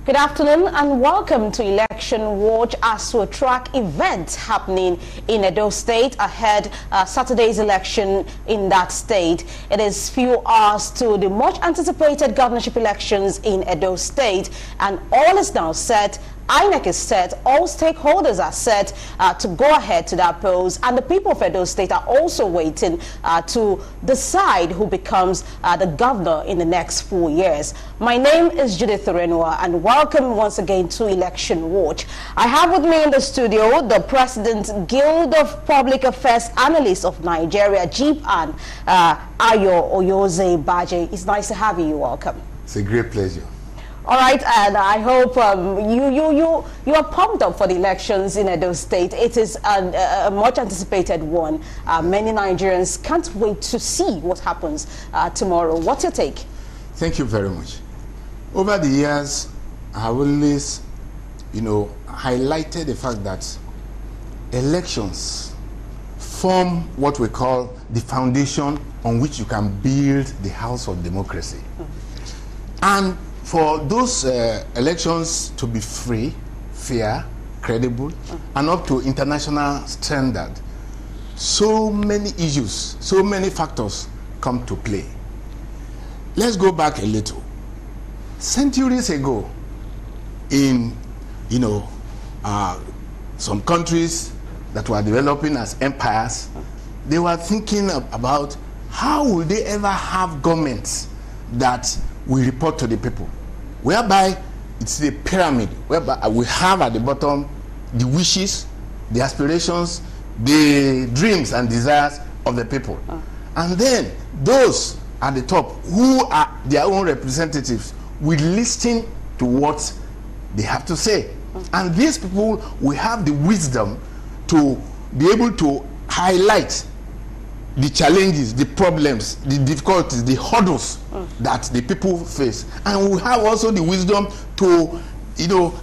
Good afternoon and welcome to Election Watch as we track events happening in Edo State ahead Saturday's election in that state. It is few hours to the much anticipated governorship elections in Edo State, and all is now set. INEC is set, all stakeholders are set to go ahead to that polls, and the people of Edo State are also waiting to decide who becomes the governor in the next 4 years. My name is Judith Renua, and welcome once again to Election Watch. I have with me in the studio the President Guild of Public Affairs Analysts of Nigeria, GPAN, Ayo Oyoze Baje. It's nice to have you. Welcome. It's a great pleasure. All right, and I hope you are pumped up for the elections in Edo State. It is a much anticipated one. Many Nigerians can't wait to see what happens tomorrow. What's your take? Thank you very much. Over the years, I have always, highlighted the fact that elections form what we call the foundation on which you can build the house of democracy. And for those elections to be free, fair, credible, and up to international standard, so many issues, so many factors come to play. Let's go back a little. Centuries ago, in some countries that were developing as empires, they were thinking about how will they ever have governments that will report to the people, whereby it's a pyramid, whereby we have at the bottom the wishes, the aspirations, the dreams and desires of the people. And then those at the top, who are their own representatives, will listen to what they have to say. And these people will have the wisdom to be able to highlight the challenges, the problems, the difficulties, the hurdles that the people face. And we have also the wisdom to,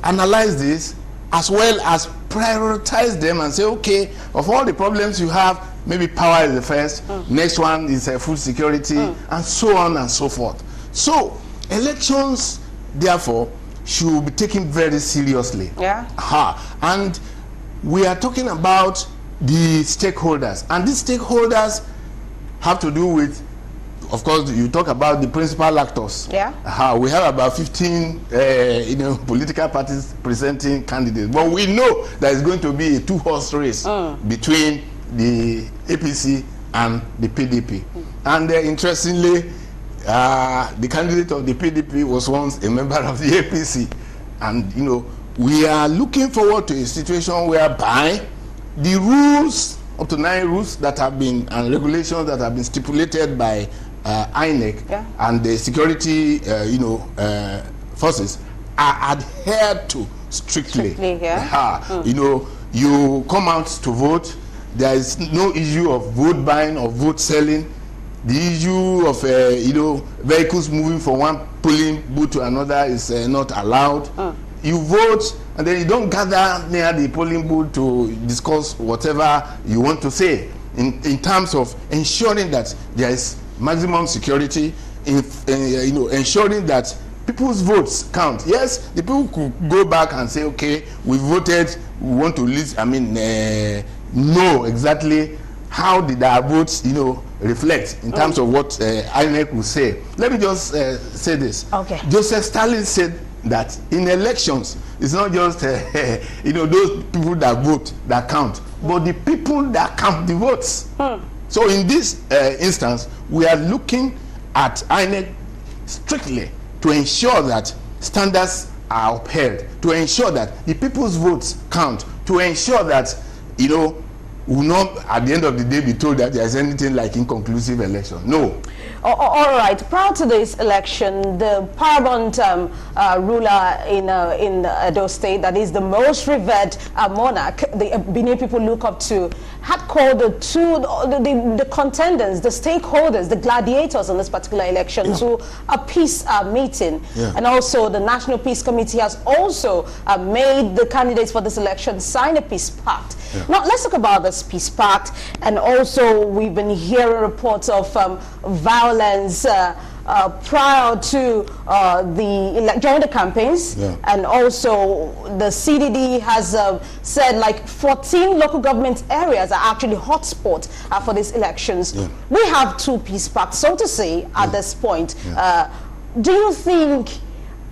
analyze this as well as prioritize them and say, okay, of all the problems you have, maybe power is the first, next one is food security, and so on and so forth. So elections, therefore, should be taken very seriously. Yeah. And we are talking about the stakeholders, and these stakeholders have to do with, of course, you talk about the principal actors. Yeah. We have about 15 political parties presenting candidates, but we know that it's going to be a two-horse race between the APC and the PDP. And interestingly, the candidate of the PDP was once a member of the APC, and we are looking forward to a situation whereby the rules, up to 9 rules that have been, and regulations that have been stipulated by INEC and the security, forces are adhered to strictly. You come out to vote. There is no issue of vote buying or vote selling. The issue of vehicles moving from one polling booth to another is not allowed. You vote, and then you don't gather near the polling booth to discuss whatever you want to say in terms of ensuring that there is maximum security, ensuring that people's votes count. Yes, the people could go back and say, okay, we voted, we want to list, know exactly how did our votes, reflect in terms of what INEC will say. Let me just say this. Okay. Joseph Stalin said that in elections, it's not just those people that vote that count, but the people that count the votes. So in this instance, we are looking at INEC strictly to ensure that standards are upheld, to ensure that the people's votes count, to ensure that will not at the end of the day be told that there is anything like inconclusive election. No. All right. Prior to this election, the paramount ruler in Edo State, that is the most revered monarch the Benin people look up to, had called the contenders, the stakeholders, the gladiators in this particular election to a peace meeting. And also the National Peace Committee has also made the candidates for this election sign a peace pact. Now, let's talk about this peace pact. And also, we've been hearing reports of violence prior to during the campaigns, and also the CDD has said like 14 local government areas are actually hotspots for these elections. We have two peace pacts, so to say, at this point. Do you think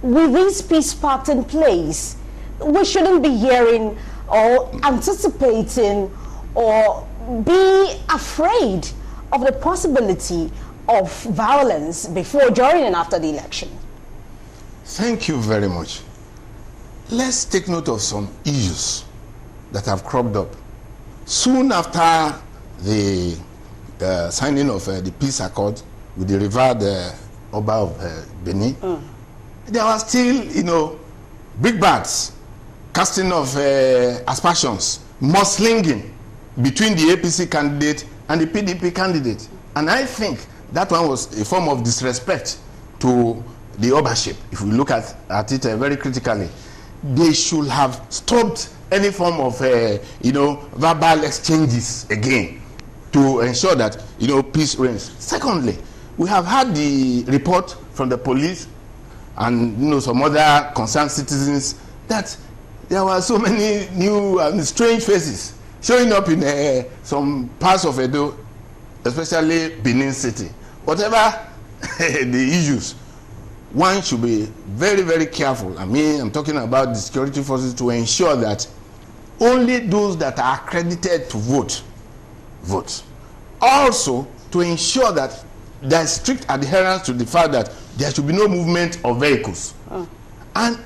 with these peace pacts in place, we shouldn't be hearing or anticipating or be afraid of the possibility of violence before, during, and after the election? Thank you very much. Let's take note of some issues that have cropped up. Soon after the signing of the peace accord with the revered Oba of Benin, there were still, big bags, casting of aspersions, mudslinging between the APC candidate and the PDP candidate. And I think that one was a form of disrespect to the Obaship. If we look at it very critically, they should have stopped any form of, verbal exchanges again to ensure that, peace reigns. Secondly, we have had the report from the police and, some other concerned citizens that there were so many new and strange faces showing up in some parts of Edo, especially Benin City. Whatever the issues, one should be very, very careful. I'm talking about the security forces to ensure that only those that are accredited to vote. Also, to ensure that there is strict adherence to the fact that there should be no movement of vehicles. And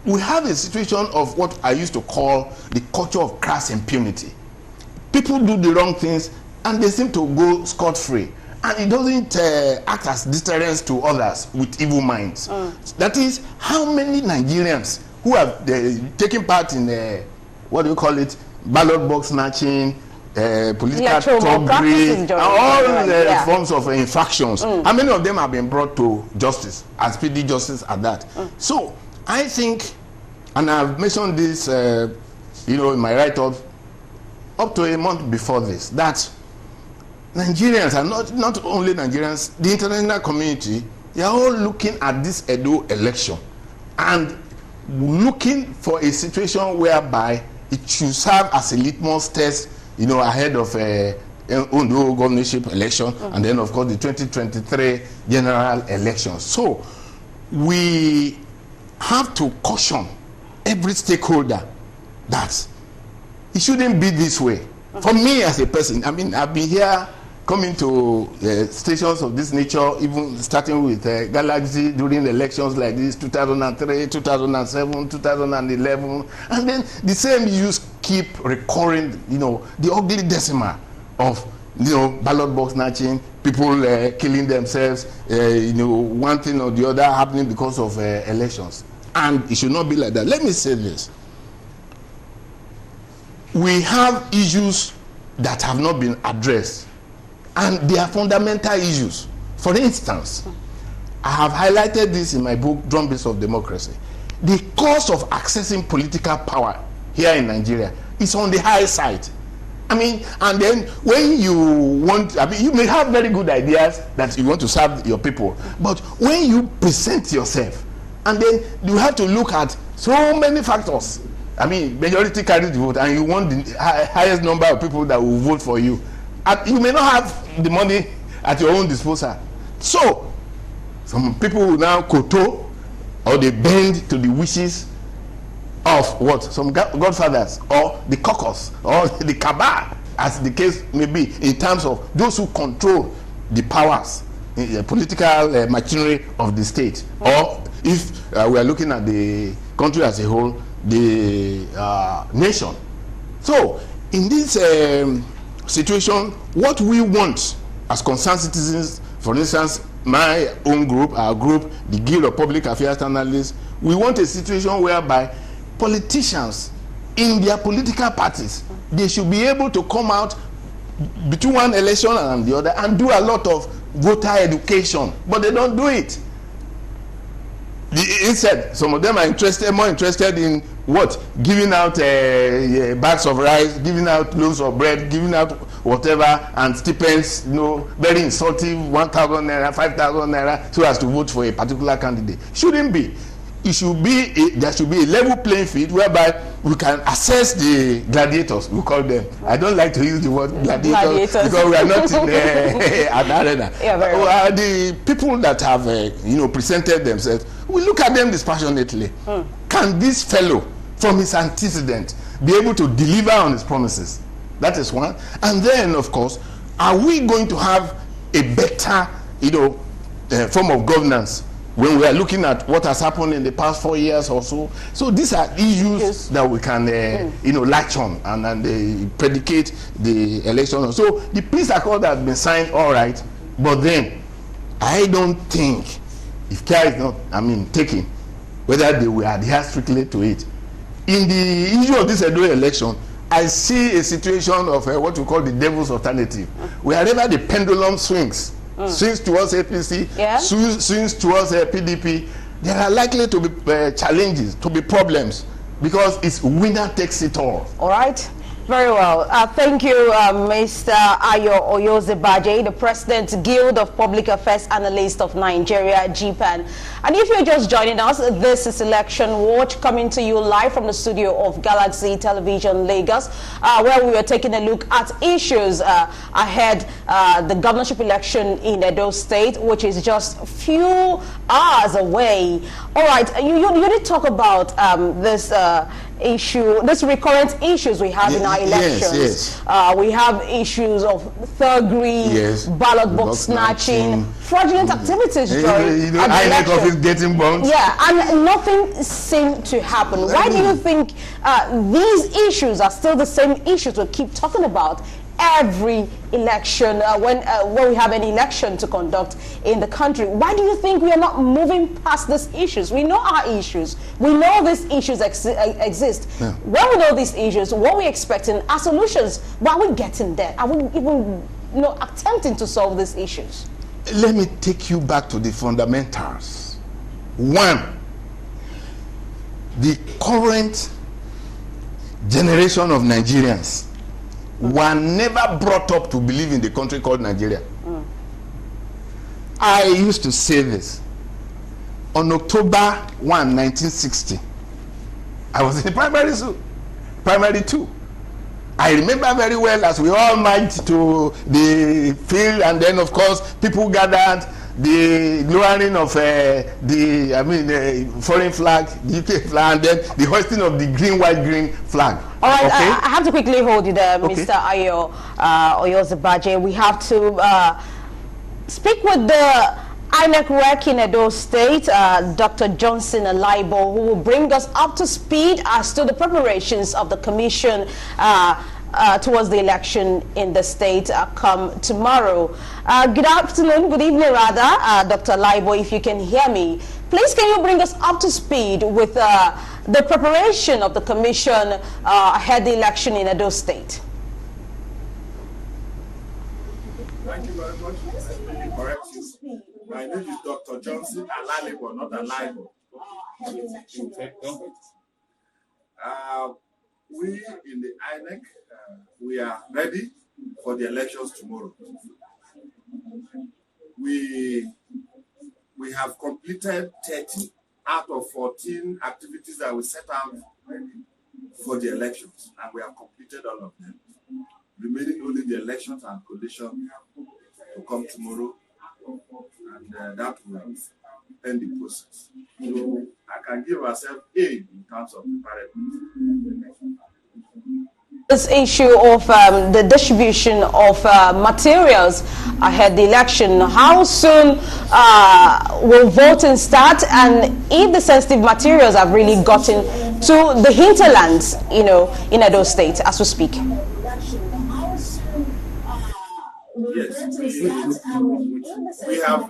we have a situation of what I used to call the culture of crass impunity. People do the wrong things and they seem to go scot-free. And it doesn't act as deterrence to others with evil minds. That is, how many Nigerians who have taken part in, ballot box snatching, political thuggery, all forms of infractions, how many of them have been brought to justice, as speedy justice at that? So, I think, and I've mentioned this, in my write-up, up to a month before this, that Nigerians, and not only Nigerians, the international community, they are all looking at this Edo election and looking for a situation whereby it should serve as a litmus test, ahead of Ondo governorship election, and then, of course, the 2023 general election. So, we have to caution every stakeholder that it shouldn't be this way. For me as a person, I've been here coming to stations of this nature, even starting with Galaxy during elections like this, 2003, 2007, 2011, and then the same issues keep recurring, the ugly decimal of, ballot box snatching, people killing themselves, one thing or the other happening because of elections. And it should not be like that. Let me say this. We have issues that have not been addressed, and they are fundamental issues. For instance, I have highlighted this in my book, Drumbeats of Democracy. The cost of accessing political power here in Nigeria is on the high side. And then when you want, you may have very good ideas that you want to serve your people, but when you present yourself, and then you have to look at so many factors. Majority carries the vote, and you want the highest number of people that will vote for you. And you may not have the money at your own disposal. So, some people will now kowtow, or they bend to the wishes of what? Some godfathers, or the caucus, or the cabal, as the case may be, in terms of those who control the powers, the political machinery of the state. Or if we are looking at the country as a whole, the nation. So, in this situation, what we want as concerned citizens, for instance, my own group, our group, the Guild of Public Affairs Analysts, we want a situation whereby politicians in their political parties, they should be able to come out between one election and the other and do a lot of voter education, but they don't do it. Instead, some of them are more interested in what? Giving out bags of rice, giving out loaves of bread, giving out whatever, and stipends, very insulting, 1,000 naira, 5,000 naira, so as to vote for a particular candidate. Shouldn't be. It should be there should be a level playing field whereby we can assess the gladiators, we call them. I don't like to use the word gladiators. Because we are not in an arena. Yeah, the people that have presented themselves, we look at them dispassionately. Can this fellow from his antecedent be able to deliver on his promises? That is one. And then, of course, are we going to have a better form of governance when we are looking at what has happened in the past 4 years or so? So these are issues that we can latch on and predicate the election. So the peace accord has been signed, all right, but then I don't think, if care is not taken, whether they will adhere strictly to it. In the issue of this Edo election, I see a situation of what we call the devil's alternative. Wherever the pendulum swings towards APC, swings towards PDP, there are likely to be challenges, to be problems, because it's winner takes it all. All right. Very well. Thank you, Mr. Ayo Oyozebaje, the President, Guild of Public Affairs Analysts of Nigeria, GPAN. And if you're just joining us, this is Election Watch, coming to you live from the studio of Galaxy Television, Lagos, where we are taking a look at issues ahead the governorship election in Edo State, which is just a few hours away. All right, you did talk about this issue, this recurrent issues we have in our elections. We have issues of thuggery, ballot box snatching, fraudulent activities during INEC office getting bombed. Yeah, and nothing seemed to happen. Why do you think these issues are still the same issues we keep talking about every election when we have an election to conduct in the country? Why do you think we are not moving past these issues? We know our issues. We know these issues exist. Yeah. When we know these issues, what we're expecting are solutions. Why are we getting there? Are we even attempting to solve these issues? Let me take you back to the fundamentals. One, the current generation of Nigerians were never brought up to believe in the country called Nigeria. I used to say this. On October 1, 1960, I was in the primary 2. I remember very well as we all marched to the field, and then of course people gathered, the lowering of the foreign flag, the UK flag, and then the hoisting of the green flag. All right, okay? I have to quickly hold you there, okay. Mr. Ayo Oyozebaje. We have to speak with the INEC rec in Edo State, Dr. Johnson Alaibo, who will bring us up to speed as to the preparations of the commission towards the election in the state come tomorrow. Good afternoon, good evening rather, Dr. Alaibo, if you can hear me. Please can you bring us up to speed with the preparation of the commission ahead the election in Edo State? Thank you very much. Let me correct you. My name is Dr. Johnson Alaibo, not Alaibo. We in the INEC, we are ready for the elections tomorrow. We have completed 30 out of 14 activities that we set out for the elections, and we have completed all of them. Remaining only the elections and coalition to come tomorrow, and that will end the process. So I can give ourselves aid in terms of preparedness. This issue of the distribution of materials ahead the election, how soon will voting start, and if the sensitive materials have really gotten to the hinterlands, in Edo State as we speak? Yes, we have.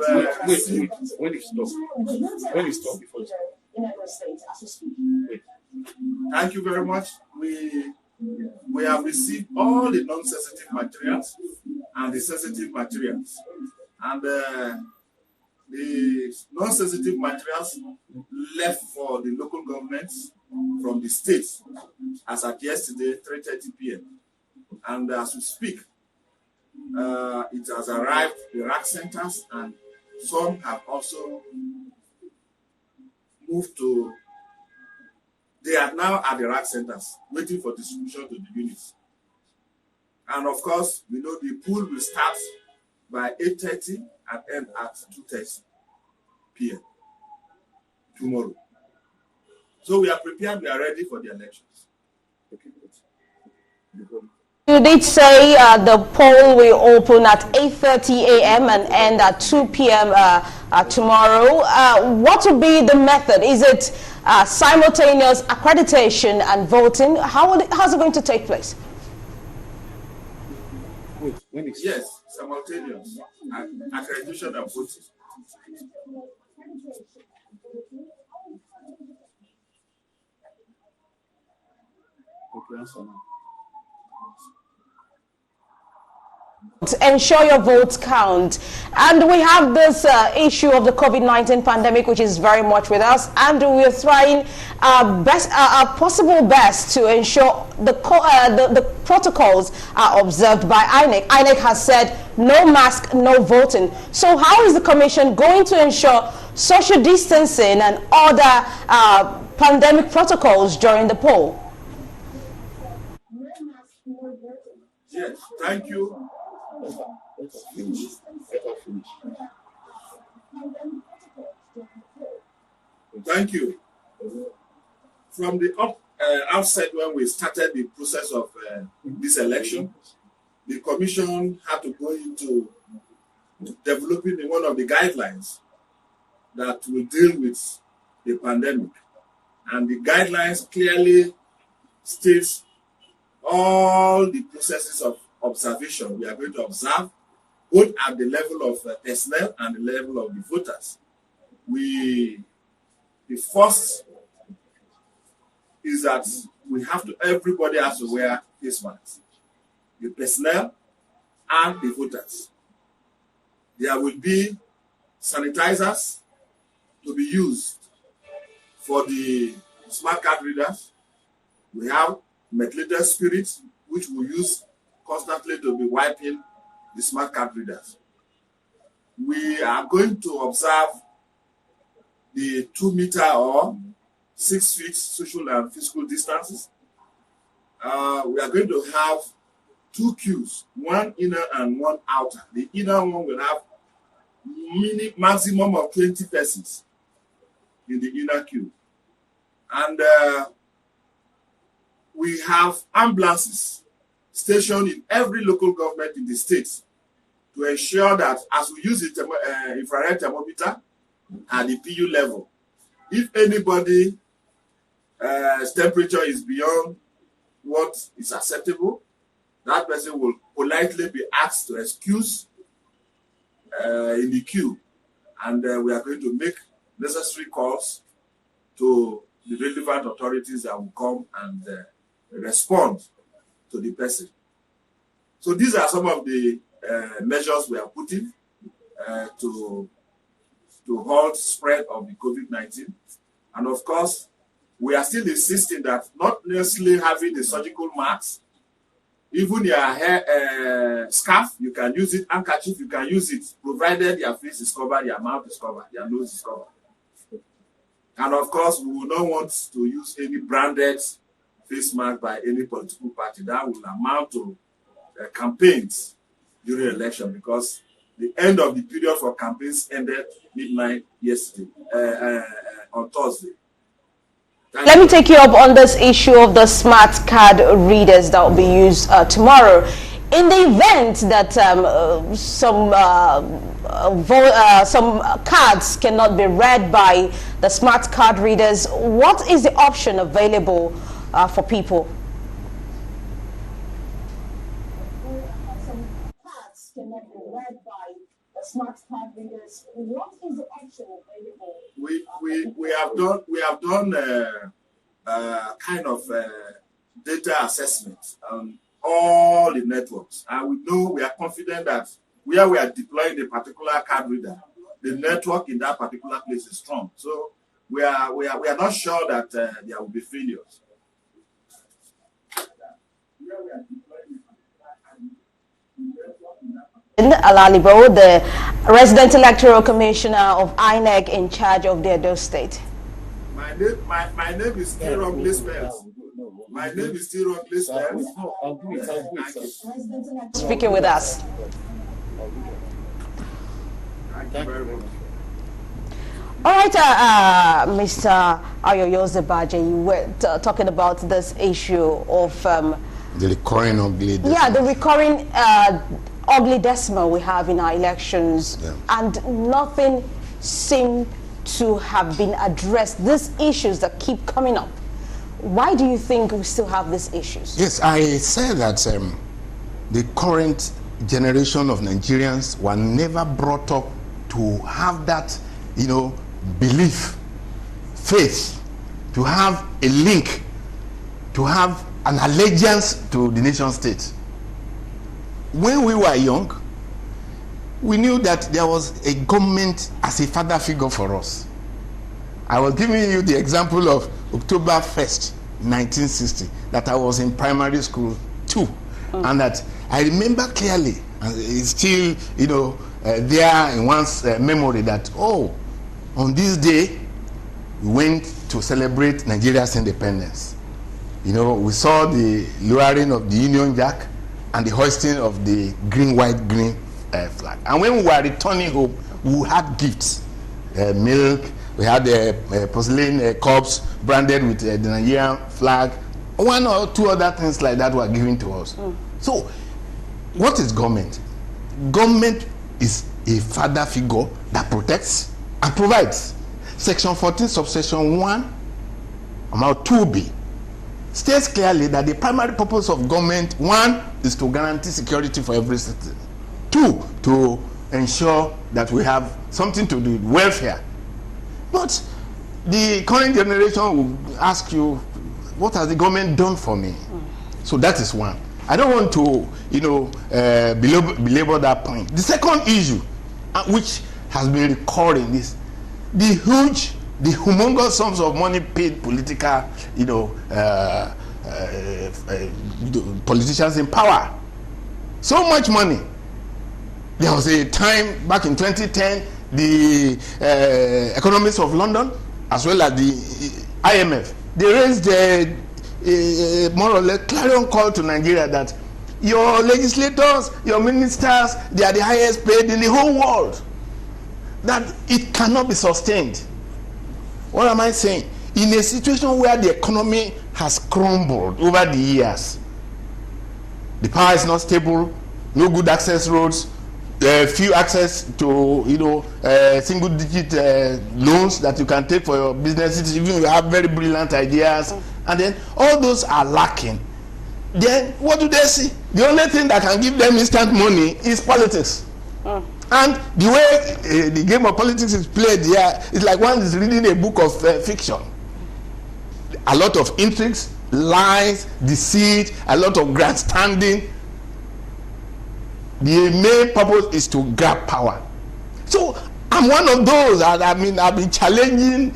When you stop before you thank you very much. We have received all the non-sensitive materials and the sensitive materials, and the non-sensitive materials left for the local governments from the states as at yesterday 3:30 p.m. and as we speak, It has arrived the rack centers, and some have also moved to. They are now at the rack centers, waiting for distribution to the units. And of course, we know the pool will start by 8:30 and end at 2:30 p.m. tomorrow. So we are prepared, we are ready for the elections. You did say the poll will open at 8:30 a.m. and end at 2 p.m. Tomorrow. What will be the method? Is it simultaneous accreditation and voting? How's it going to take place? Yes, simultaneous accreditation and voting. To ensure your votes count. And we have this issue of the COVID-19 pandemic, which is very much with us, and we're trying our possible best to ensure the protocols are observed by INEC. INEC has said no mask, no voting. So how is the Commission going to ensure social distancing and other pandemic protocols during the poll? Yes, thank you. Thank you. From the outset, when we started the process of this election, the Commission had to go into developing one of the guidelines that will deal with the pandemic. And the guidelines clearly states all the processes of observation we are going to observe, both at the level of personnel and the level of the voters. The first is that everybody has to wear face masks, the personnel and the voters. There will be sanitizers to be used for the smart card readers. We have methylated spirits, which we use constantly to be wiping the smart card readers. We are going to observe the 2 meter or 6 feet social and physical distances. We are going to have 2 queues, one inner and one outer. The inner one will have maximum of 20 persons in the inner queue. And we have ambulances stationed in every local government in the state to ensure that as we use the infrared thermometer at the PU level, if anybody's temperature is beyond what is acceptable, that person will politely be asked to excuse in the queue, and we are going to make necessary calls to the relevant authorities that will come and respond to the person. So these are some of the measures we are putting to halt spread of the COVID-19. And of course, we are still insisting that not necessarily having the surgical mask, even your hair scarf, you can use it, handkerchief, you can use it, provided your face is covered, your mouth is covered, your nose is covered. And of course, we will not want to use any branded face mask by any political party. That will amount to campaigns during election, because the end of the period for campaigns ended midnight yesterday, on Thursday. Let me take you up on this issue of the smart card readers that will be used tomorrow. In the event that some cards cannot be read by the smart card readers, what is the option available for people? Some cards cannot be read by the smart card readers. What is the option available? We have done kind of data assessment on all the networks, and we are confident that where we are deploying a particular card reader, the network in that particular place is strong. So we are not sure that there will be failures. Where we are deploying a particular card reader, the network in that Alalibo, the resident electoral commissioner of INEC in charge of the Edo State. My name is still wrongly spelled. My name is still wrongly spelled. Speaking with us. Thank you very much. All right, Mr. Ayoyoze-Baje, you were talking about this issue of the recurring ugly decimal. Yeah, the recurring ugly decimal we have in our elections, and nothing seemed to have been addressed. These issues that keep coming up. Why do you think we still have these issues? Yes, I said that the current generation of Nigerians were never brought up to have that, belief, faith, to have a link, to have an allegiance to the nation state. When we were young, we knew that there was a government as a father figure for us. I was giving you the example of October 1st, 1960, that I was in primary school too, and that I remember clearly, and it's still, there in one's memory that, on this day, we went to celebrate Nigeria's independence. We saw the lowering of the Union Jack and the hoisting of the green, white, green flag. And when we were returning home, we had gifts, milk, we had porcelain cups branded with the Nigerian flag. One or two other things like that were given to us. So, what is government? Government is a father figure that protects and provides. Section 14, subsection 1, amount 2B, states clearly that the primary purpose of government, 1, is to guarantee security for every citizen. 2, to ensure that we have something to do with welfare. But the current generation will ask you, what has the government done for me? So that is one. I don't want to, belabor that point. The second issue, which has been recurring, is the humongous sums of money paid political, politicians in power. So much money. There was a time back in 2010, the economists of London, as well as the IMF, they raised more or less clarion call to Nigeria that your legislators, your ministers, they are the highest paid in the whole world. That it cannot be sustained. What am I saying? In a situation where the economy has crumbled over the years, the power is not stable, no good access roads, few access to single-digit loans that you can take for your businesses, even if you have very brilliant ideas, and then all those are lacking. Then what do they see? The only thing that can give them instant money is politics. And the way the game of politics is played here is like one is reading a book of fiction. A lot of intrigues, lies, deceit, a lot of grandstanding. The main purpose is to grab power. So I'm one of those. I've been challenging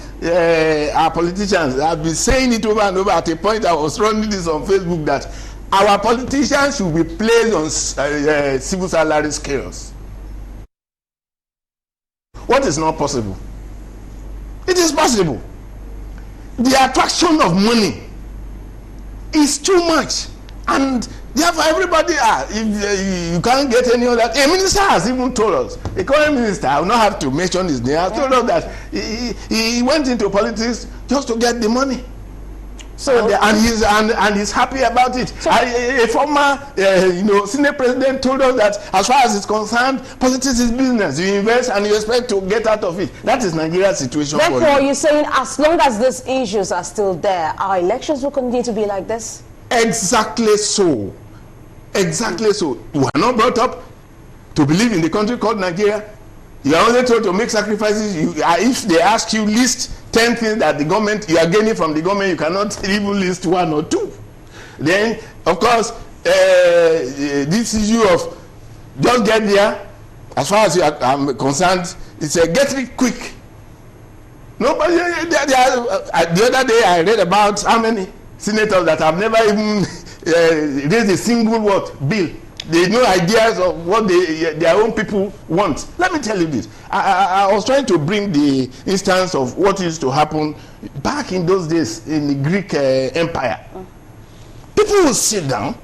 our politicians. I've been saying it over and over. At a point, I was running this on Facebook that our politicians should be placed on civil salary scales. What is not possible? It is possible. The attraction of money is too much, and therefore everybody, if you can't get any of that. A minister has even told us, a current minister, I will not have to mention his name, has told us that he went into politics just to get the money. So and he's happy about it. So, a former Senate president told us that as far as it's concerned, politics is business. You invest and you expect to get out of it. That is Nigeria's situation. Therefore, you're saying as long as these issues are still there, our elections will continue to be like this? Exactly so. Exactly so. We are not brought up to believe in the country called Nigeria. You are only told to make sacrifices. If they ask you, list 10 things that the government you are gaining from the government, you cannot even list 1 or 2. Then, of course, this issue of just get there, as far as I'm concerned, it's a get it quick. Nobody. The other day, I read about how many senators that have never even raised a single bill They know ideas of what their own people want. Let me tell you this. I was trying to bring the instance of what used to happen back in those days in the Greek Empire. People would sit down,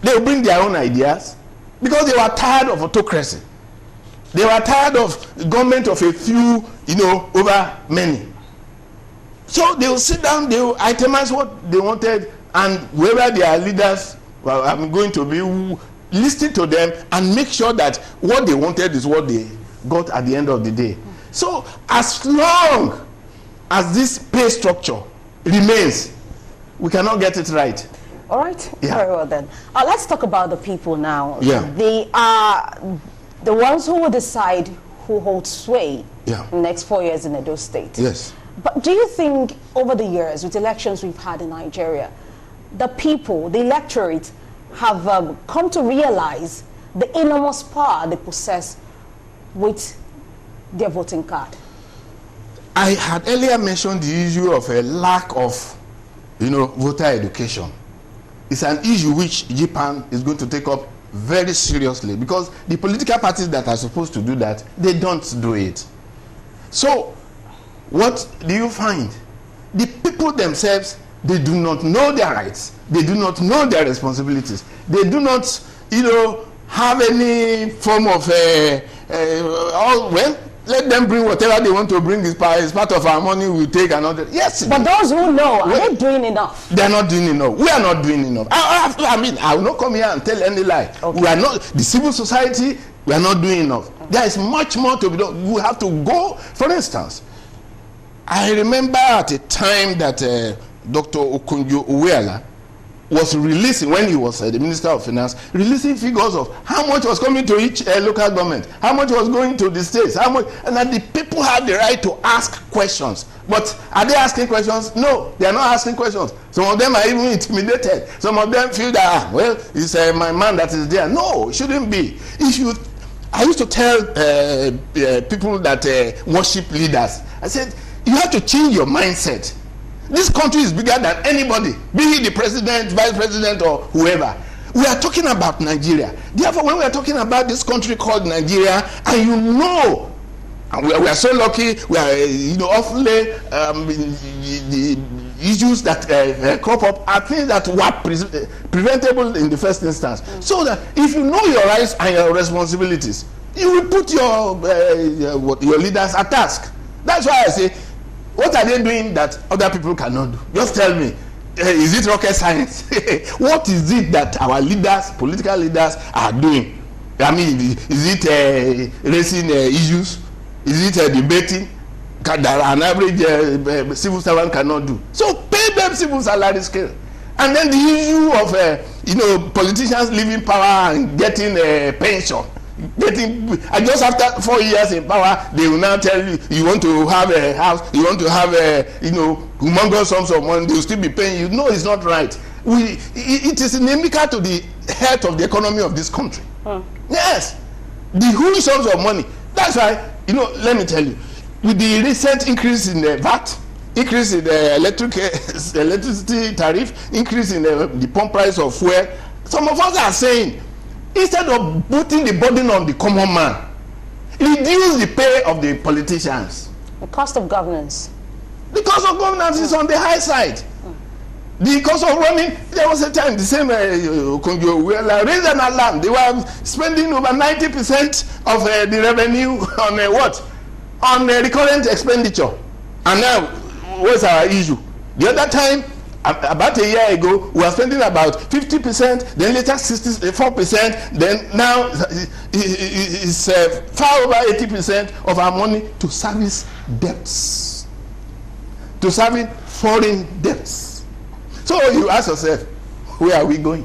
they would bring their own ideas because they were tired of autocracy. They were tired of the government of a few, over many. So they would sit down, they would itemize what they wanted, and whoever their leaders I'm going to be listening to them and make sure that what they wanted is what they got at the end of the day. So as long as this pay structure remains, we cannot get it right. All right. Yeah. Very well then. Let's talk about the people now. Yeah. They are the ones who will decide who holds sway in the next 4 years in Edo State. Yes. But do you think over the years, with elections we've had in Nigeria, the people, the electorate, have come to realize the enormous power they possess with their voting card? I had earlier mentioned the issue of a lack of, voter education. It's an issue which Japan is going to take up very seriously, because the political parties that are supposed to do that, they don't do it. So what do you find? The people themselves, they do not know their rights. They do not know their responsibilities. They do not, have any form of, let them bring whatever they want to bring. It's part of our money, we take another. Yes. But those who know, are they doing enough? They are not doing enough. We are not doing enough. I will not come here and tell any lie. Okay. We are not, the civil society, we are not doing enough. There is much more to be done. We have to go, for instance, I remember at a time that Dr. Okonjo-Iweala was releasing, when he was the Minister of Finance, releasing figures of how much was coming to each local government, how much was going to the states, how much, and that the people have the right to ask questions. But are they asking questions? No, they are not asking questions. Some of them are even intimidated. Some of them feel that, it's my man that is there. No, it shouldn't be. I used to tell people that worship leaders, I said, you have to change your mindset. This country is bigger than anybody, be he the president, vice president, or whoever. We are talking about Nigeria. Therefore, when we are talking about this country called Nigeria, and and we are so lucky, we are, awfully, the issues that crop up are things that were preventable in the first instance. So that if you know your rights and your responsibilities, you will put your leaders at task. That's why I say, what are they doing that other people cannot do? Just tell me. Is it rocket science? What is it that our leaders, political leaders, are doing? Is it raising issues? Is it debating that an average civil servant cannot do? So pay them civil salary scale. And then the issue of politicians leaving power and getting a pension. And just after 4 years in power, they will now tell you, you want to have a house, you want to have a humongous sums of money, they will still be paying you. No, it's not right. It is inimical to the health of the economy of this country. Yes, the huge sums of money. That's why, let me tell you, with the recent increase in the VAT, increase in the electricity tariff, increase in the pump price of fuel, some of us are saying, instead of putting the burden on the common man, reduce the pay of the politicians. The cost of governance. The cost of governance is on the high side. The cost of running, there was a time, the same Okonjo-Iweala raised an alarm. They were spending over 90% of the revenue on what? On recurrent expenditure. And now, what's our issue? The other time, about a year ago, we were spending about 50%, then later 64%, then now it's far over 80% of our money to service debts, to serving foreign debts. So you ask yourself, where are we going?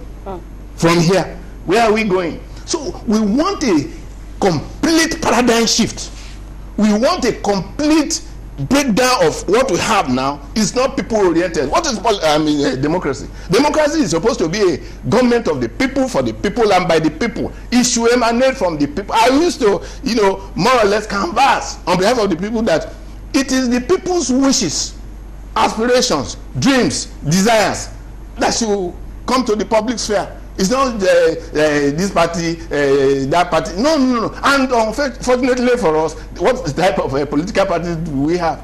From here, where are we going? So we want a complete paradigm shift. We want a complete breakdown of what we have now. Is not people oriented. What is democracy? Democracy is supposed to be a government of the people, for the people, and by the people. It should emanate from the people. I used to, more or less canvass on behalf of the people that it is the people's wishes, aspirations, dreams, desires that should come to the public sphere. It's not this party, that party. No, no, no. And unfortunately for us, what type of political parties do we have?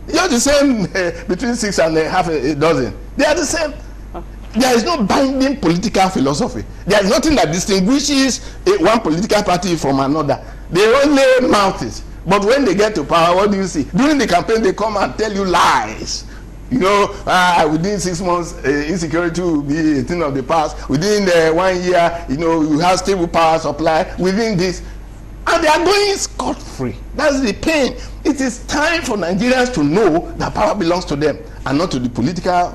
You're the same between 6 and half a dozen. They are the same. There is no binding political philosophy. There is nothing that distinguishes one political party from another. They only mouth it. But when they get to power, what do you see? During the campaign, they come and tell you lies. You know, within 6 months, insecurity will be a thing of the past. Within 1 year, you know, you have stable power supply. Within this, and they are going scot-free. That's the pain. It is time for Nigerians to know that power belongs to them and not to the political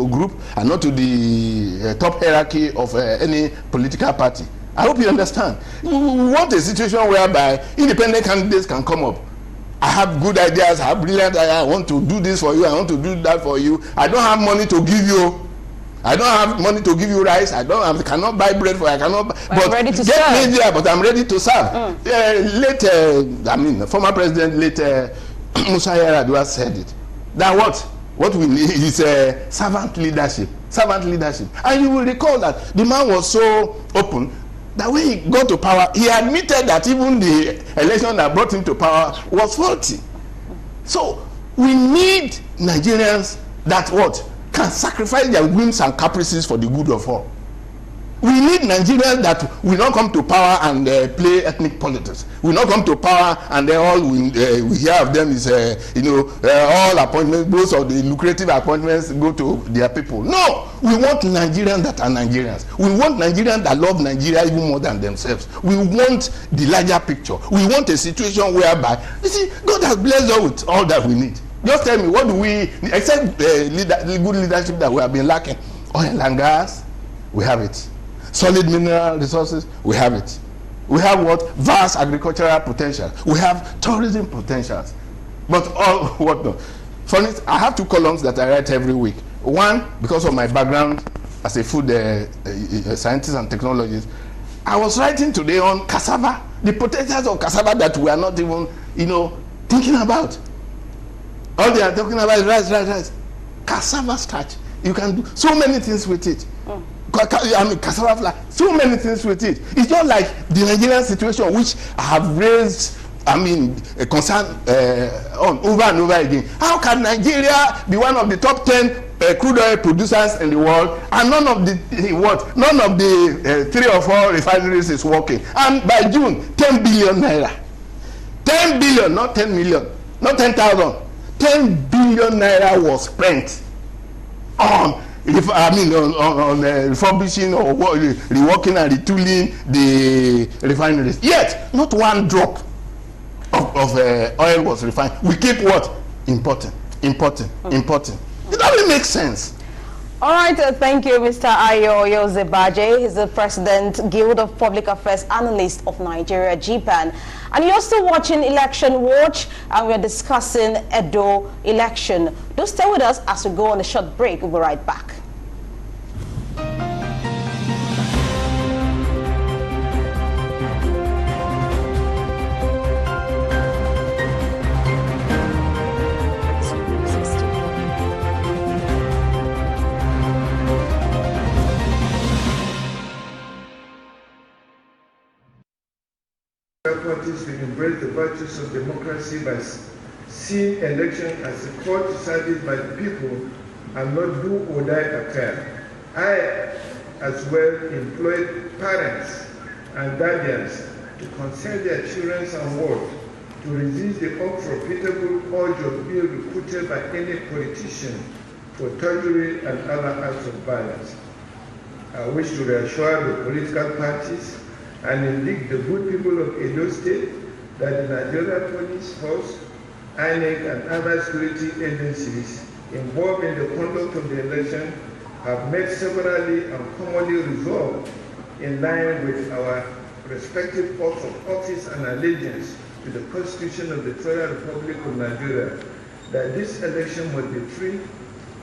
group and not to the top hierarchy of any political party. I hope you understand. We want a situation whereby independent candidates can come up. I have good ideas, I have brilliant ideas, I want to do this for you, I want to do that for you. I don't have money to give you. I don't have money to give you rice. I cannot buy bread for you. I cannot. But I'm ready to get serve. me there, but I'm ready to serve. Former President, Musa Yar'Adua said it. That what we need is servant leadership. Servant leadership. And you will recall that the man was so open that when he got to power, he admitted that even the election that brought him to power was faulty. So we need Nigerians that can sacrifice their whims and caprices for the good of all. We need Nigerians that will not come to power and play ethnic politics. Will not come to power and then all we hear of them is all appointments, most of the lucrative appointments go to their people. No, we want Nigerians that are Nigerians. We want Nigerians that love Nigeria even more than themselves. We want the larger picture. We want a situation whereby, you see, God has blessed us with all that we need. Just tell me, what do we, except good leadership that we have been lacking? Oil and gas, we have it. Solid mineral resources, we have it. We have vast agricultural potential. We have tourism potentials. But all what not. For instance, I have 2 columns that I write every week. One, because of my background as a food scientist and technologist, I was writing today on cassava, the potentials of cassava that we are not even, thinking about. All they are talking about is rice. Cassava starch. You can do so many things with it. Cassava flour, so many things with it. It's just like the Nigerian situation, which I have raised, a concern on over and over again. How can Nigeria be one of the top 10 crude oil producers in the world, and none of the 3 or 4 refineries is working? And by June, 10 billion naira. 10 billion, not 10 million, not 10,000. 10 billion naira was spent on refurbishing or reworking and retooling the refineries. Yet, not one drop of oil was refined. We keep importing. It doesn't make sense. All right, thank you, Mr. Ayo Yozebaje. He's the President, Guild of Public Affairs Analysts of Nigeria, GPAN. And you're still watching Election Watch, and we're discussing Edo election. Do stay with us as we go on a short break. We'll be right back. Parties will embrace the virtues of democracy by seeing election as a call to service by the people and not do or die affair. I, as well, employ parents and guardians to consent their children and wards to resist the unprofitable urge of being recruited by any politician for treachery and other acts of violence. I wish to reassure the political parties and indeed the good people of Edo State that the Nigeria Police Force, INEC, and other security agencies involved in the conduct of the election have met severally and commonly resolved in line with our respective oaths of office and allegiance to the Constitution of the Federal Republic of Nigeria that this election must be free,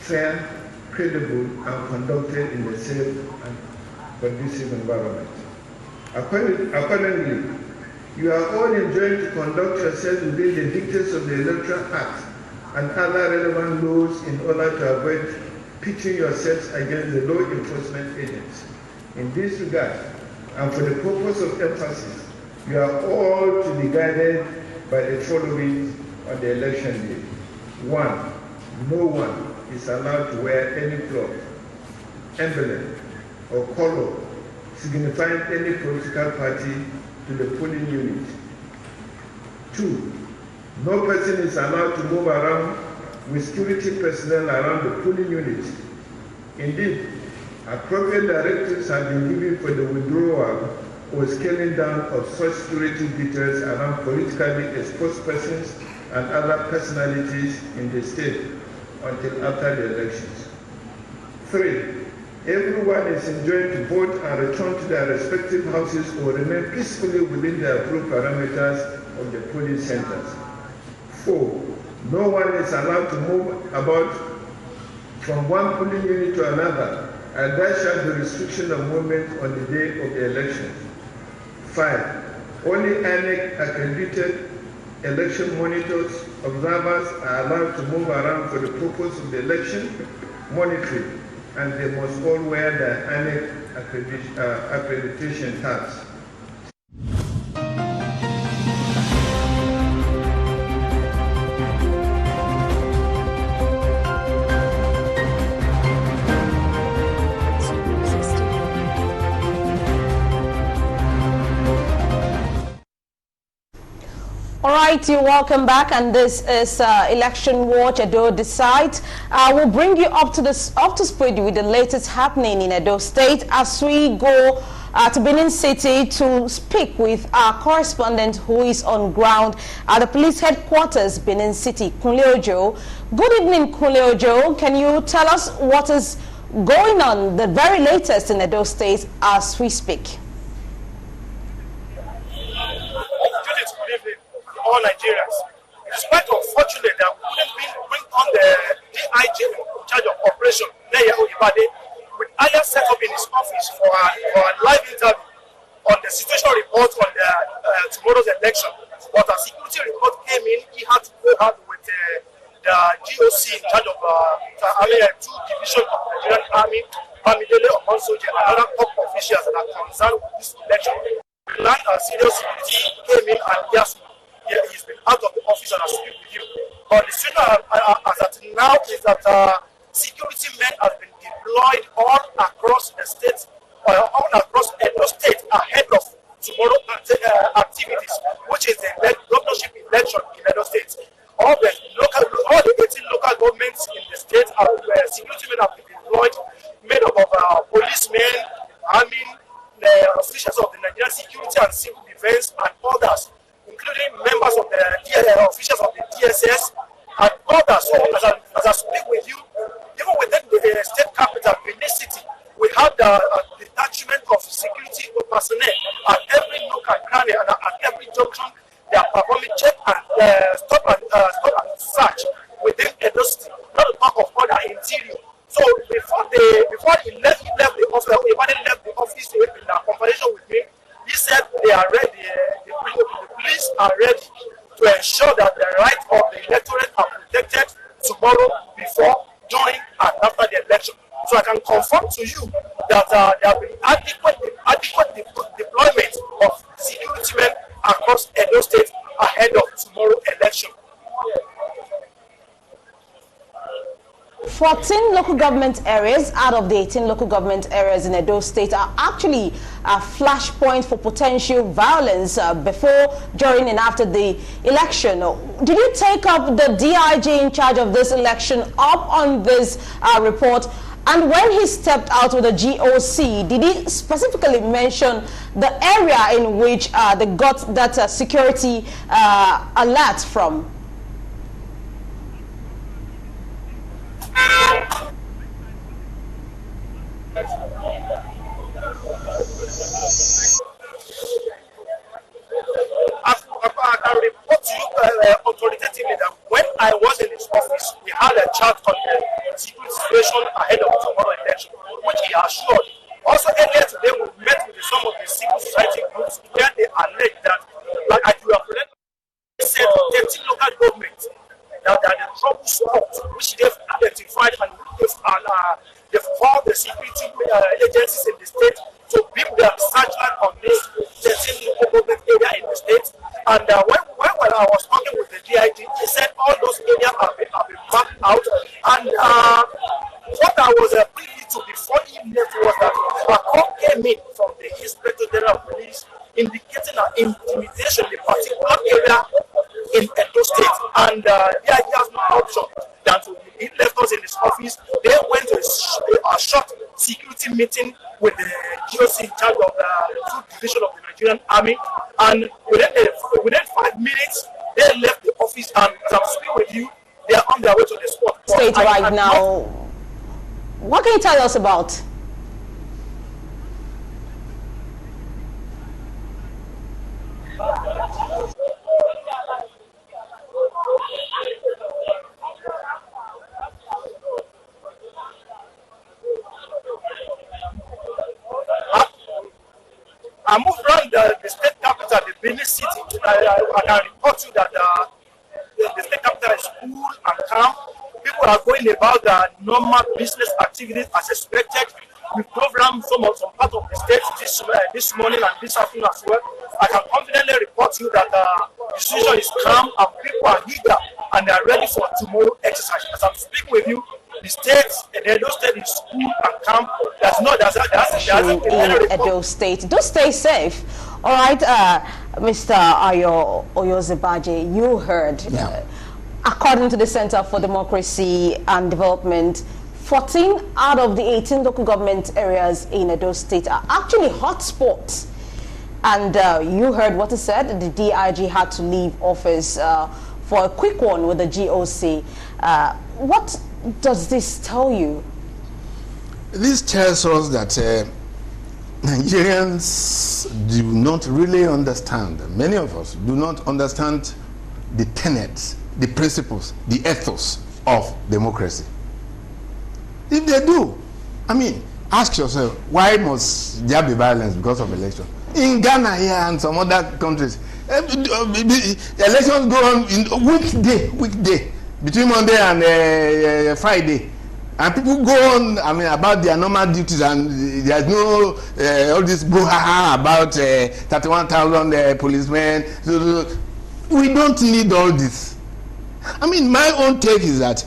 fair, credible, and conducted in a safe and conducive environment. Accordingly, you are all enjoined to conduct yourselves within the dictates of the Electoral Act and other relevant laws in order to avoid pitching yourselves against the law enforcement agents. In this regard, and for the purpose of emphasis, you are all to be guided by the following on the election day. 1. No one is allowed to wear any cloth, emblem, or color signifying any political party to the polling unit. 2. No person is allowed to move around with security personnel around the polling unit. Indeed, appropriate directives have been given for the withdrawal or scaling down of such security details around politically exposed persons and other personalities in the state until after the elections. 3. Everyone is enjoined to vote and return to their respective houses or remain peacefully within the approved parameters of the polling centers. 4. No one is allowed to move about from one polling unit to another, and there shall be restriction of movement on the day of the election. 5. Only INEC accredited election monitors, observers are allowed to move around for the purpose of the election monitoring, and they must all wear their INEC accreditation tabs. All right, you're welcome back, and this is Election Watch Edo Decide. We'll bring you up to speed with the latest happening in Edo State as we go to Benin City to speak with our correspondent who is on ground at the police headquarters, Benin City, Kunle Ojo. Good evening, Kunle Ojo. Can you tell us what is going on, the very latest in Edo State as we speak? All Nigerians. It is quite unfortunate that we couldn't bring on the DIG in charge of operation, Neye Oyibade, with earlier set up in his office for a live interview on the situational report on the tomorrow's election. But a security report came in, he had to go hard with the GOC in charge of two divisions of the Nigerian Army, Bamidele Omonsoje, and other top officials that are concerned with this election. The land and serious security came in and yes, he's been out of the office and I speak with you. But the situation as at now is that security men have been deployed all across the state, all across Edo State ahead of tomorrow activities, which is the governorship election in Edo State. All the 18 local governments in the state security men have been deployed, made up of policemen, army, officials of the Nigerian Security and Civil Defense, and others, including members of the officials of the DSS and others. So as I speak with you, even within the state capital, Benin City, we have the detachment of security personnel at every nook and cranny and at every junction. They are performing check and stop and search within Edo City, not to talk of other interior. So before he left the office, left the office in a conversation with me, he said they are ready, the police are ready to ensure that the rights of the electorate are protected tomorrow, before, during, and after the election. So I can confirm to you that there have been adequate deployment of security men across Edo State ahead of tomorrow's election. 14 local government areas out of the 18 local government areas in Edo State are actually a flashpoint for potential violence before, during, and after the election. Did you take up the DIG in charge of this election up on this report? And when he stepped out with the GOC, did he specifically mention the area in which they got that security alert from? I can report to you authoritatively that when I was in his office, we had a chat on the security situation ahead of tomorrow's election, which he assured. Also, earlier today, we met with some of the civil society groups where they allege that, like you have said, 13 local governments that are the trouble spots, which they've identified and they've called the security agencies in the state to keep their searchlight on this 13 local government area in the state. And when I was talking with the DIG, he said all those areas have been mapped out. And what I was privy to before he left was that a call came in from the Inspector General of Police indicating an intimidation in a particular area in Edo State. And DIG has no option than to, he left us in his office. They went to a short security meeting with the GOC in charge of the 2nd Division of the Nigerian Army, and within 5 minutes they left the office, and as I'm speaking with you, they are on their way to the spot. State right now. What can you tell us about? I moved around the state capital, the Benin City. I can report to you that the state capital is cool and calm. People are going about their normal business activities as expected. We programmed some part of the state this morning and this afternoon as well. I can confidently report to you that the situation is calm and people are eager and they are ready for tomorrow exercise. As I'm speaking with you, the Edo State is cool and calm. In Edo State. Do stay safe. All right, Mr. Ayo Oyozebaje, you heard. Yeah. According to the Center for Democracy and Development, 14 out of the 18 local government areas in Edo State are actually hotspots. And you heard what he said. The DIG had to leave office for a quick one with the GOC. What does this tell you? This tells us that Nigerians do not really understand, many of us do not understand the tenets, the principles, the ethos of democracy. If they do, I mean, ask yourself, why must there be violence because of election? In Ghana here and some other countries, elections go on in weekday, between Monday and Friday. And people go on, I mean, about their normal duties, and there's no all this brouhaha about 31,000 policemen. We don't need all this. I mean, my own take is that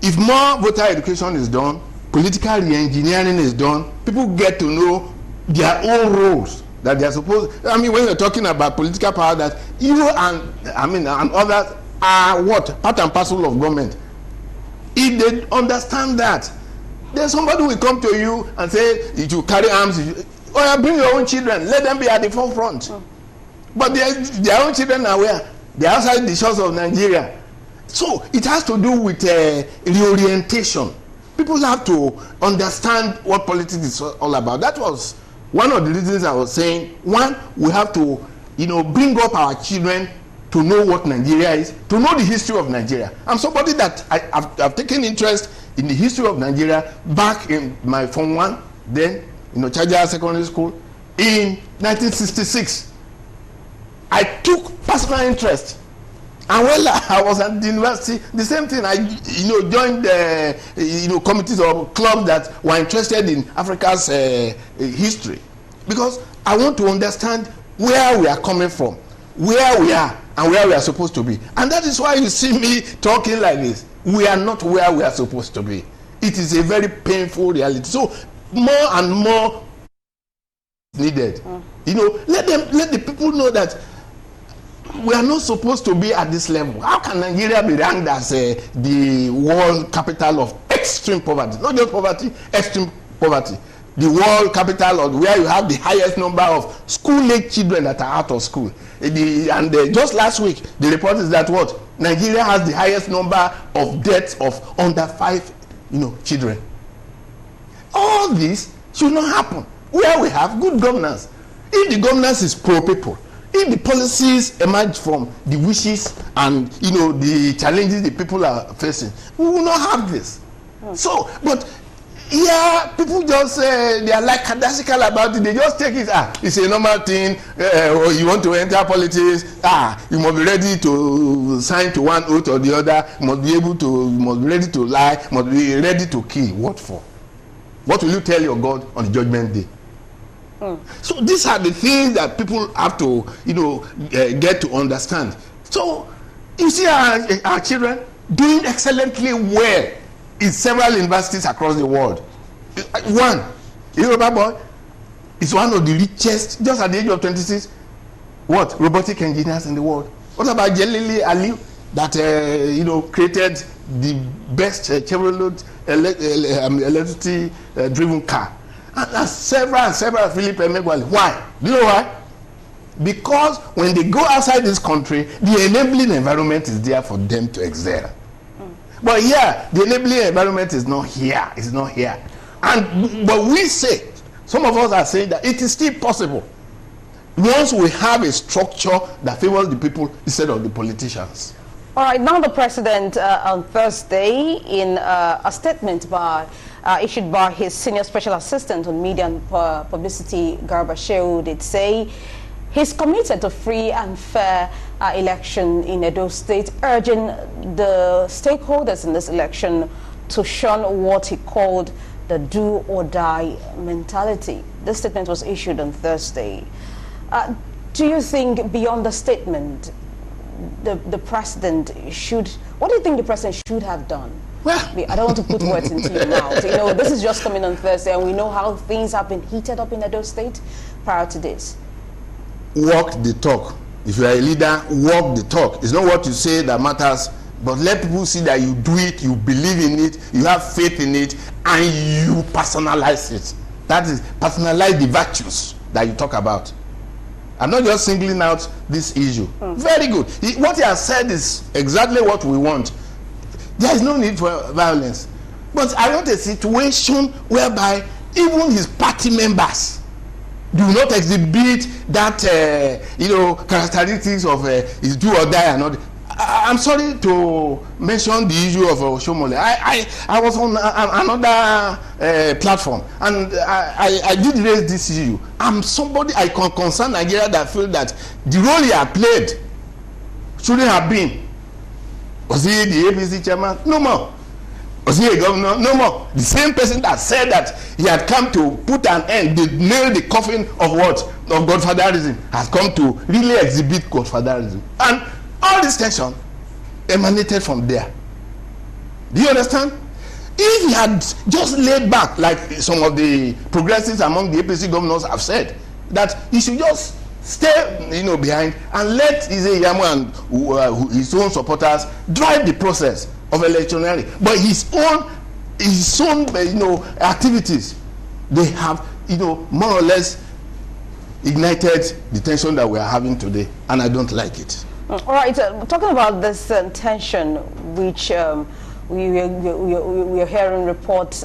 if more voter education is done, political re-engineering is done, people get to know their own roles that they are supposed. I mean, when you're talking about political power, that you and and others are what, part and parcel of government. If they understand that, then somebody will come to you and say, if you carry arms, bring your own children, let them be at the forefront. But their own children are where? They're outside the shores of Nigeria. So it has to do with reorientation. People have to understand what politics is all about. That was one of the reasons I was saying. One, we have to, bring up our children to know what Nigeria is, to know the history of Nigeria. I'm somebody that I've taken interest in the history of Nigeria back in my Form 1, then, Chaja Secondary School, in 1966. I took personal interest. And when I was at the university, the same thing. I, joined the, committees or clubs that were interested in Africa's history, because I want to understand where we are coming from, where we are, and where we are supposed to be. And that is why you see me talking like this. We are not where we are supposed to be. It is a very painful reality. So more and more needed. Let the people know that we are not supposed to be at this level. How can Nigeria be ranked as the world capital of extreme poverty? Not just poverty, extreme poverty. The world capital of where you have the highest number of school-age children that are out of school. Just last week, the report is that what? Nigeria has the highest number of deaths of under 5, children. All this should not happen where we have good governance. If the governance is pro-people, if the policies emerge from the wishes and the challenges the people are facing, we will not have this. So, but yeah, people just they are like cadasical about it. They just take it. It's a normal thing. Or you want to enter politics. You must be ready to sign to one oath or the other. You must be ready to lie. Must be ready to kill. What for? What will you tell your God on the judgment day? So these are the things that people have to, get to understand. So you see our children doing excellently well in several universities across the world. One, Yoruba boy, is one of the richest, just at the age of 26, robotic engineers in the world. What about Jelili Ali, that created the best Chevrolet electricity-driven car? And several Philip Emeagwali. Why? Do you know why? Because when they go outside this country, the enabling environment is there for them to excel. But here, the enabling environment is not here. It's not here. But we say, some of us are saying that it is still possible once we have a structure that favors the people instead of the politicians. All right, now the president on Thursday, in a statement issued by his senior special assistant on media and publicity, Garba Shehu, did say he's committed to free and fair election in Edo State, urging the stakeholders in this election to shun what he called the do or die mentality. This statement was issued on Thursday. Do you think beyond the statement, the president should, what do you think the president should have done? Well, I don't want to put words into your mouth. This is just coming on Thursday, and we know how things have been heated up in Edo State prior to this. Walk the talk. If you are a leader, walk the talk. It's not what you say that matters, but let people see that you do it, you believe in it, you have faith in it, and you personalize it. That is, personalize the virtues that you talk about. I'm not just singling out this issue. Very good. What he has said is exactly what we want. There is no need for violence. But I want a situation whereby even his party members do not exhibit that, characteristics of his do or die and all. I'm sorry to mention the issue of Oshomole. I was on another platform, and I did raise this issue. I'm somebody, I can concern Nigeria that feel that the role he had played shouldn't have been. Was he the APC chairman? No more. Was he a governor? No more. The same person that said that he had come to put an end, nail the coffin of what? Of godfatherism, has come to really exhibit godfatherism. And all this tension emanated from there. Do you understand? If he had just laid back, like some of the progressives among the APC governors have said, that he should just stay, behind and let Ize Yamu and his own supporters drive the process of electioneering. But his own activities, they have, more or less ignited the tension that we are having today, and I don't like it. All right, talking about this tension, which we are hearing reports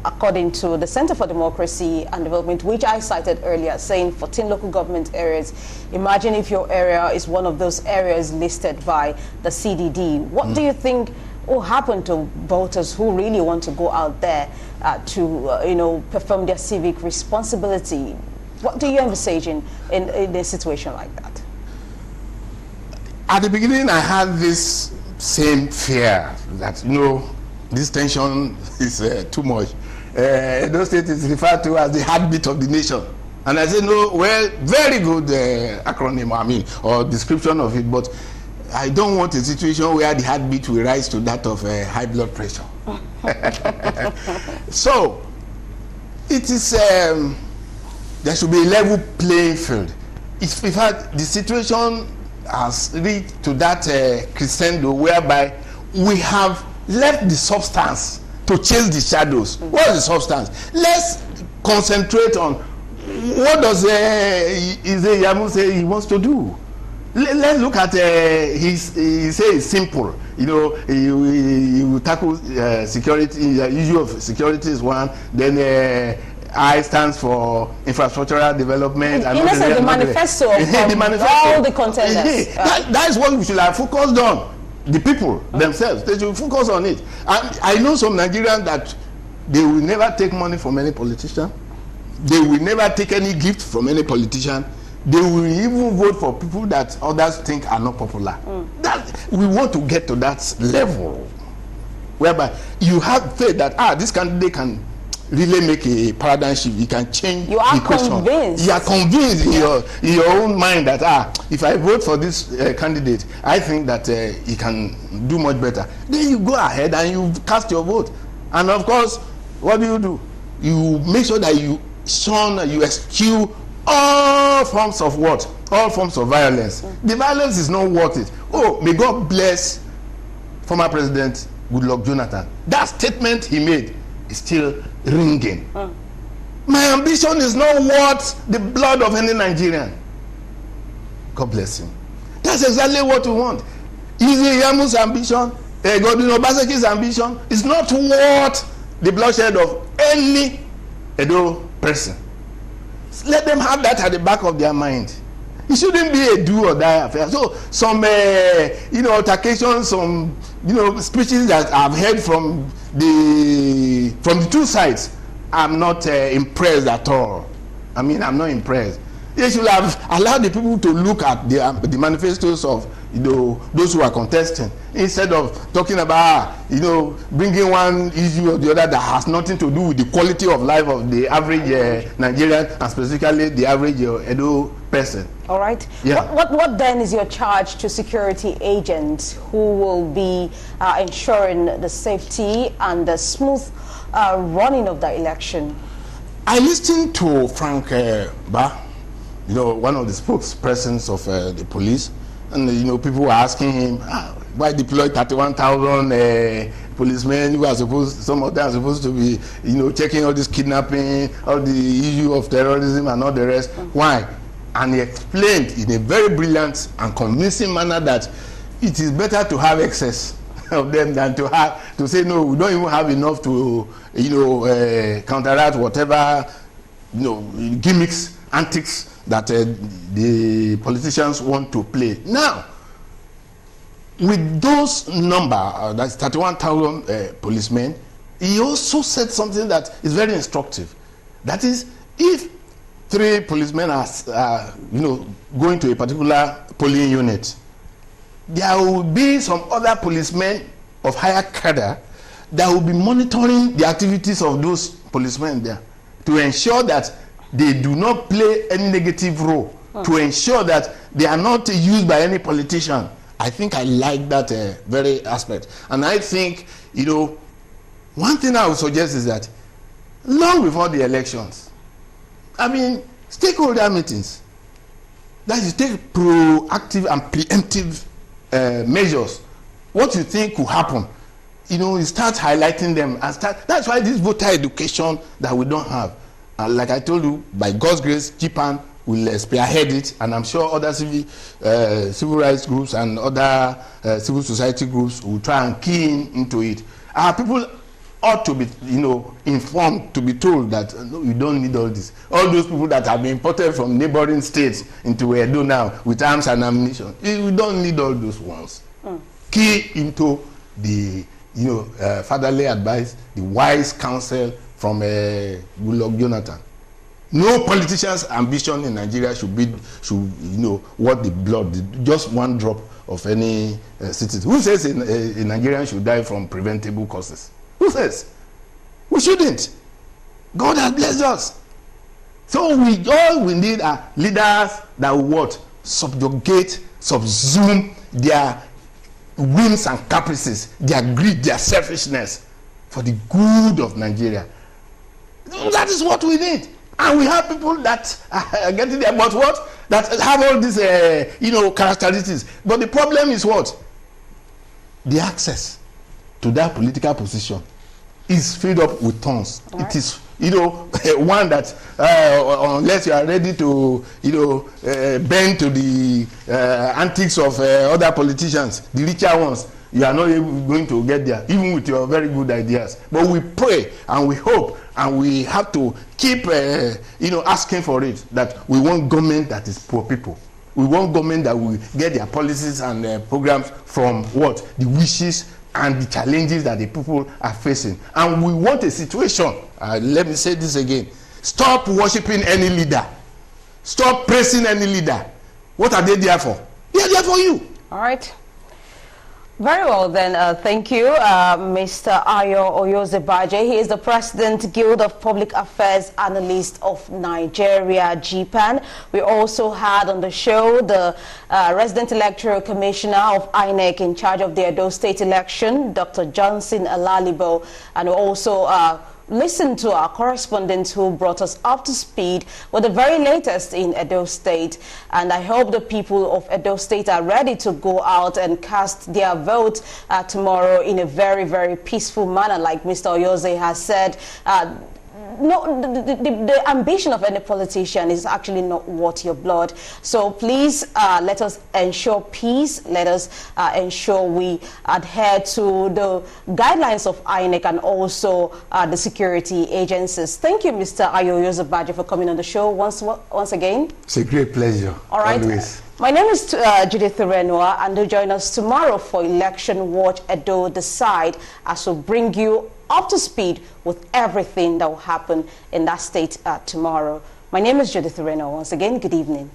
according to the Center for Democracy and Development, which I cited earlier, saying 14 local government areas. Imagine if your area is one of those areas listed by the CDD. What do you think will happen to voters who really want to go out there to perform their civic responsibility? What do you envisage in a situation like that? At the beginning, I had this same fear that, this tension is too much. Edo State is referred to as the heartbeat of the nation. And I said, no, well, very good acronym, or description of it, but I don't want a situation where the heartbeat will rise to that of high blood pressure. So, it is, there should be a level playing field. In fact, the situation has reached to that crescendo whereby we have left the substance to chase the shadows. What is the substance? Let's concentrate on what does Ize Yamu say he wants to do. Let's look at he says it's simple. He will tackle security. Issue of security is one. Then I stands for infrastructural development. And the manifesto of all the contenders. That is what we should have focused on. The people themselves, they should focus on it. I know some Nigerians that they will never take money from any politician. They will never take any gift from any politician. They will even vote for people that others think are not popular. That we want to get to that level whereby you have faith that this candidate can really make a paradigm shift. He can change you are the question. Convinced. You are convinced in your own mind that if I vote for this candidate, I think that he can do much better. Then you go ahead and you cast your vote. And of course, what do? You make sure that you eschew all forms of what? All forms of violence. The violence is not worth it. Oh, may God bless former President Goodluck Jonathan. That statement he made is still ringing. My ambition is not worth the blood of any Nigerian. God bless him. That's exactly what we want. Easy Yamu's ambition, Godwin Obaseki's ambition is not worth the bloodshed of any Edo person. Let them have that at the back of their mind. It shouldn't be a do or die affair. So some altercations, some speeches that I've heard from the two sides, I'm not impressed at all. I mean, I'm not impressed. They should have allowed the people to look at the manifestos of those who are contesting, instead of talking about bringing one issue or the other that has nothing to do with the quality of life of the average Nigerian, and specifically the average Edo person. All right. Yeah. What then is your charge to security agents who will be ensuring the safety and the smooth running of the election? I listened to Frank Ba, one of the spokespersons of the police, and people were asking him, why deploy 31,000 policemen who are some of them are supposed to be checking all this kidnapping, all the issue of terrorism and all the rest. Why? And he explained in a very brilliant and convincing manner that it is better to have excess of them than to say no, we don't even have enough to counteract whatever gimmicks, antics that the politicians want to play. Now, with those number, that's 31,000 policemen, he also said something that is very instructive. That is, if 3 policemen are going to a particular polling unit, there will be some other policemen of higher cadre that will be monitoring the activities of those policemen there to ensure that they do not play any negative role, to ensure that they are not used by any politician. I think I like that very aspect. And I think, one thing I would suggest is that long before the elections, stakeholder meetings, that you take proactive and preemptive measures. What you think will happen, you start highlighting them and that's why this voter education that we don't have. Like I told you, by God's grace, JPAN will spearhead it, and I'm sure other civil rights groups and other civil society groups will try and key into it. People ought to be, informed, to be told that no, you don't need all this. All those people that have been imported from neighboring states into Edo now with arms and ammunition, we don't need all those ones. Key into the, fatherly advice, the wise counsel from Goodluck Jonathan. No politician's ambition in Nigeria should what the blood, just one drop of any citizen. Who says a Nigerian should die from preventable causes? Who says? We shouldn't. God has blessed us. So all we need are leaders that will what? Subjugate, subsume their whims and caprices, their greed, their selfishness for the good of Nigeria. That is what we need. And we have people that are getting there, but what? That have all these, characteristics. But the problem is what? The access to that political position is filled up with thorns. Right. It is, one that unless you are ready to, bend to the antics of other politicians, the richer ones, you are not going to get there, even with your very good ideas. But we pray and we hope and we have to keep, asking for it, that we want government that is poor people. We want government that will get their policies and programs from what? The wishes and the challenges that the people are facing. And we want a situation, let me say this again, stop worshiping any leader. Stop praising any leader. What are they there for? They are there for you. All right. Very well then, thank you, Mr. Ayo Oyozebaje. He is the President, Guild of Public Affairs Analysts of Nigeria, GPAN. We also had on the show the Resident Electoral Commissioner of INEC in charge of the Edo State election, Dr. Johnson Alalibo, and we also listen to our correspondent who brought us up to speed with the very latest in Edo State. And I hope the people of Edo State are ready to go out and cast their vote tomorrow in a very, very peaceful manner, like Mr. Oyoze has said. No, the ambition of any politician is actually not worth your blood. So please let us ensure peace. Let us ensure we adhere to the guidelines of INEC and also the security agencies. Thank you, Mr. Ayo Oyozebaje, for coming on the show once again. It's a great pleasure. All right. Always. My name is Judith Renua, and do join us tomorrow for Election Watch Edo Decide, as we'll bring you up to speed with everything that will happen in that state tomorrow. My name is Judith Renua. Once again, good evening.